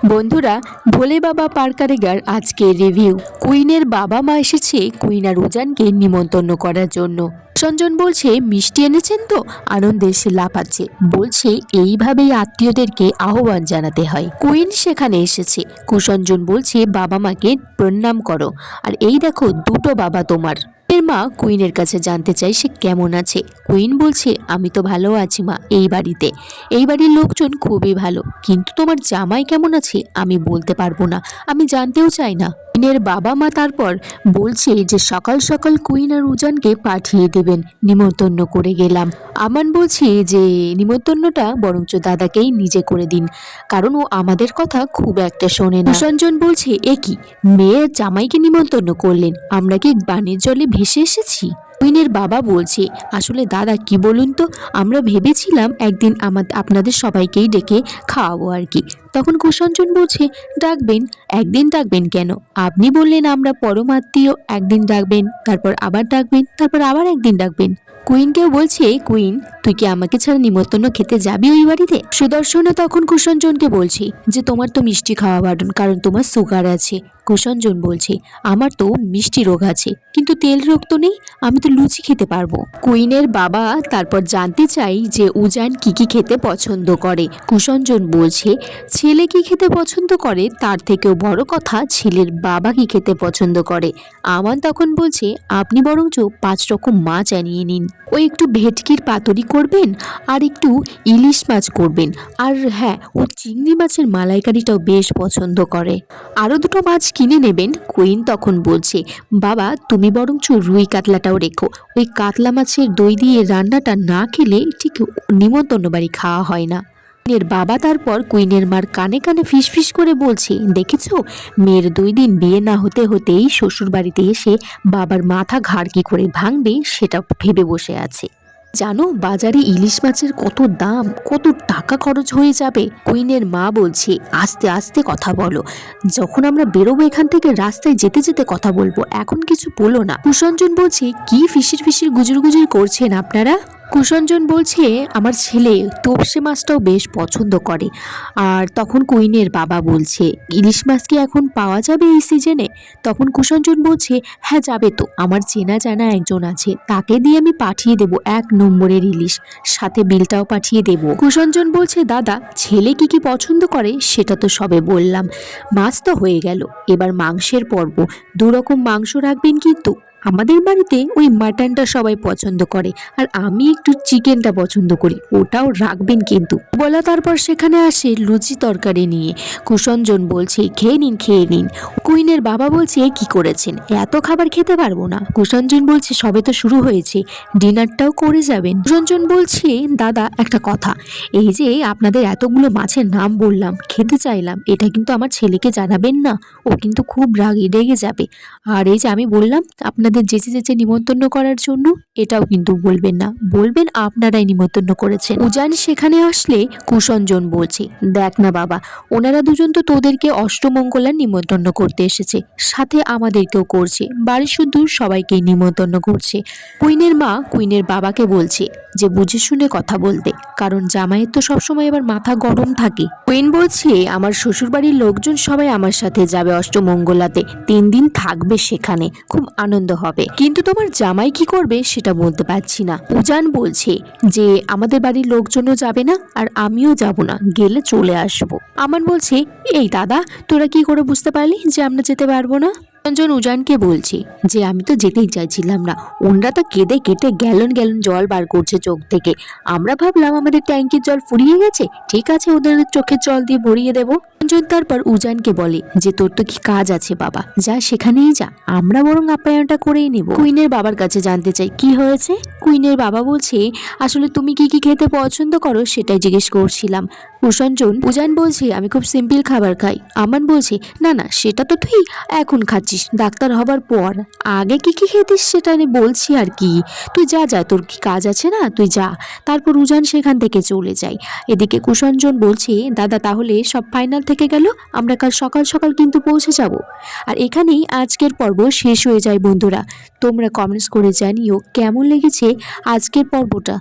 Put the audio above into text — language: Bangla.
বন্ধুরা, ভোলে বাবা পার কারিগর আজকে রিভিউ। কুইনের বাবা মা এসেছে কুইন আর উজানকে নিমন্ত্রণ করার জন্য। সঞ্জন বলছে মিষ্টি এনেছেন তো, আনন্দে সে লাফাচ্ছে, বলছে এইভাবেই আত্মীয়দেরকে আহ্বান জানাতে হয়। কুইন সেখানে এসেছে। কুসঞ্জন বলছে বাবা মাকে প্রণাম করো, আর এই দেখো দুটো বাবা তোমার। এর মা কুইনের কাছে জানতে চাই সে কেমন আছে। কুইন বলছে আমি তো ভালো আছি মা, এই বাড়ির লোকজন খুবই ভালো, কিন্তু তোমার জামাই কেমন আছে আমি বলতে পারবো না, আমি জানতেও চাই না। কুইনের বাবা মা তারপর বলছে যে সকাল সকাল কুইন আর উজানকে পাঠিয়ে দেবেন, নিমন্ত্রণ করে গেলাম। আমান বলছে যে নিমন্ত্রণটা বরঞ্চ দাদাকেই নিজে করে দিন, কারণ ও আমাদের কথা খুব একটা শোনে না। সঞ্জন বলছে এ কি, মেয়ের জামাইকে নিমন্ত্রণ করলেন, আমরা কি বানের জলে ভেসে এসেছি? কুইনের বাবা বলছে আসলে দাদা কি বলুন তো, আমরা ভেবেছিলাম একদিন আপনাদের সবাইকেই ডেকে খাওয়াবো আর কি। তখন কুসঞ্জন বলছে ডাকবেন, একদিন ডাকবেন কেন? আপনি বললেন আমরা পরম আত্মীয়, একদিন ডাকবেন, তারপর আবার ডাকবেন, তারপর আবার একদিন ডাকবেন। কুইনকেও বলছে কুইন তুই কি আমাকে ছাড়া নিমন্ত্রণ খেতে যাবি ওই বাড়িতে? সুদর্শনও তখন কুসঞ্জনকে বলছে যে তোমার তো মিষ্টি খাওয়া বারণ, কারণ তোমার সুগার আছে। কুসঞ্জন বলছে আমার তো মিষ্টি রোগ আছে, কিন্তু তেল রোগ তো নেই, আমি তো লুচি খেতে পারবো। কুইনের বাবা তারপর জানতে চাই যে উজান কি কি খেতে পছন্দ করে। কুসঞ্জন বলছে ছেলে কি খেতে পছন্দ করে তার থেকেও বড় কথা ছেলের বাবা কি খেতে পছন্দ করে। আমান তখন বলছে আপনি বরঞ্চ 5 রকম মাছ আনিয়ে নিন, ওই একটু ভেটকির পাতুরি করবেন, আর একটু ইলিশ মাছ করবেন, আর হ্যাঁ ও চিংড়ি মাছের মালাইকারিটাও বেশ পছন্দ করে, আরও দুটো মাছ কিনে নেবেন। কুইন তখন বলছে বাবা তুমি বরঞ্চ রুই কাতলাটাও রেখো, ওই কাতলা মাছের দই দিয়ে রান্নাটা না খেলে ঠিক নিমন্ত্রণ বাড়ি খাওয়া হয় না। কুইনের বাবা তারপর কুইনের মার কানে কানে ফিসফিস করে বলছে দেখেছো, মেয়ের 2 দিন বিয়ে না হতে হতেই শ্বশুর বাড়িতে এসে বাবার মাথা ঘাড় কি করে ভাঙবে সেটা ভেবে বসে আছে। জানো বাজারে ইলিশ মাছের কত দাম, কত টাকা খরচ হয়ে যাবে। কুইনের মা বলছে আস্তে আস্তে কথা বলো, যখন আমরা বেরোবো এখান থেকে রাস্তায় যেতে যেতে কথা বলবো, এখন কিছু বলো না। কুসঞ্জন বলছে কি ফিসির ফিসির গুজুর গুজুর করছেন আপনারা? কুসঞ্জন বলছে আমার ছেলে তোপসে মাছটাও বেশ পছন্দ করে। আর তখন কুইনের বাবা বলছে ইলিশ মাছ কি এখন পাওয়া যাবে এই সিজনে? তখন কুসঞ্জন বলছে হ্যাঁ যাবে তো, আমার চেনা জানা একজন আছে, তাকে দিয়ে আমি পাঠিয়ে দেব 1 নম্বরের ইলিশ, সাথে বিলটাও পাঠিয়ে দেব। কুসঞ্জন বলছে দাদা ছেলে কি কি পছন্দ করে সেটা তো সবে বললাম, মাছ তো হয়ে গেল, এবার মাংসের পর্ব। 2 রকম মাংস রাখবেন, কিন্তু আমাদের বাড়িতে ওই মাটনটা সবাই পছন্দ করে, আর আমি একটু চিকেনটা পছন্দ করি, ওটাও রাখবেন কিন্তু। বলা তারপর সেখানে আসে লুচি তরকারি নিয়ে। কুসঞ্জন বলছে খেয়ে নিন খেয়ে নিন। কুইনের বাবা বলছে কি করেছেন, এত খাবার খেতে পারবো না। কুসঞ্জন বলছে সবে তো শুরু হয়েছে, ডিনারটাও করে যাবেন। কুসঞ্জন বলছে দাদা একটা কথা, এই যে আপনাদের এতগুলো মাছের নাম বললাম, খেতে চাইলাম, এটা কিন্তু আমার ছেলেকে জানাবেন না, ও কিন্তু খুব রেগে যাবে। আর এই যে আমি বললাম আপনাদের যেচে যেচে নিমন্ত্রণ করার জন্য, এটাও কিন্তু বলবেন না, বলবেন আপনারাই নিমন্ত্রণ করেছেন। উজান সেখানে আসলে কুসঞ্জন বলছে দেখ না বাবা, ওনারা দুজন তো তোদেরকে অষ্টমঙ্গলার নিমন্ত্রণ করতে এসেছে, সাথে আমাদেরকেও করছে, বাড়ির শুধু সবাইকেই নিমন্ত্রণ করছে। কুইনের মা কুইনের বাবাকে বলছে যে বুঝে শুনে কথা বলতে, কারণ জামাইয়ের তো সবসময় এবার মাথা গরম থাকে। কুইন বলছে আমার শ্বশুরবাড়ির লোকজন সবাই আমার সাথে যাবে অষ্টমঙ্গলাতে, 3 দিন থাকবে সেখানে, খুব আনন্দ হবে, কিন্তু তোমার জামাই কি করবে সেটা বলতে পারছি না। উজান বলছে যে আমাদের বাড়ির লোকজনও যাবে না, আর আমিও যাব না, গেলে চলে আসবো। আমান বলছে এই দাদা তোরা কি করে বুঝতে পারলি যে আমরা যেতে পারবো না? রঞ্জন উজানকে বলছে যে আমি তো যেতেই চাইছিলাম না, ওনরা তো কেঁদে কেটে গ্যালন গ্যালন জল বার করছে চোখ থেকে, আমরা ভাবলাম আমাদের ট্যাঙ্কির জল ফুরিয়ে গেছে, ঠিক আছে ওদের চোখের জল দিয়ে ভরিয়ে দেবো। রঞ্জন তারপর উজানকে বলে যে তোর তো কি কাজ আছে বাবা, যা সেখানেই যা, আমরা বরং আপ্যায়নটা করেই নেব। কুইনের বাবার কাছে জানতে চাই কি হয়েছে। কুইনের বাবা বলছে আসলে তুমি কি কি খেতে পছন্দ করো সেটাই জিজ্ঞেস করছিলাম। উজান বলছে আমি খুব সিম্পল খাবার খাই। আমান বলছে না না সেটা তো তুই এখন খাচ্ছিস, ডাক্তার হবার পর, আগে কি কি খেতিস সেটা আমি বলছি আর কি, তুই যা যা, তোর কি কাজ আছে না, তুই যা। তারপর উজান সেখান থেকে চলে যায়। এদিকে কুসঞ্জন বলছে দাদা তাহলে সব ফাইনাল থেকে গেল, আমরা কাল সকাল সকাল কিন্তু পৌঁছে যাব। আর এখানেই আজকের পর্ব শেষ হয়ে যায় বন্ধুরা। তোমরা কমেন্টস করে জানিও কেমন লেগেছে আজকের পর্বটা।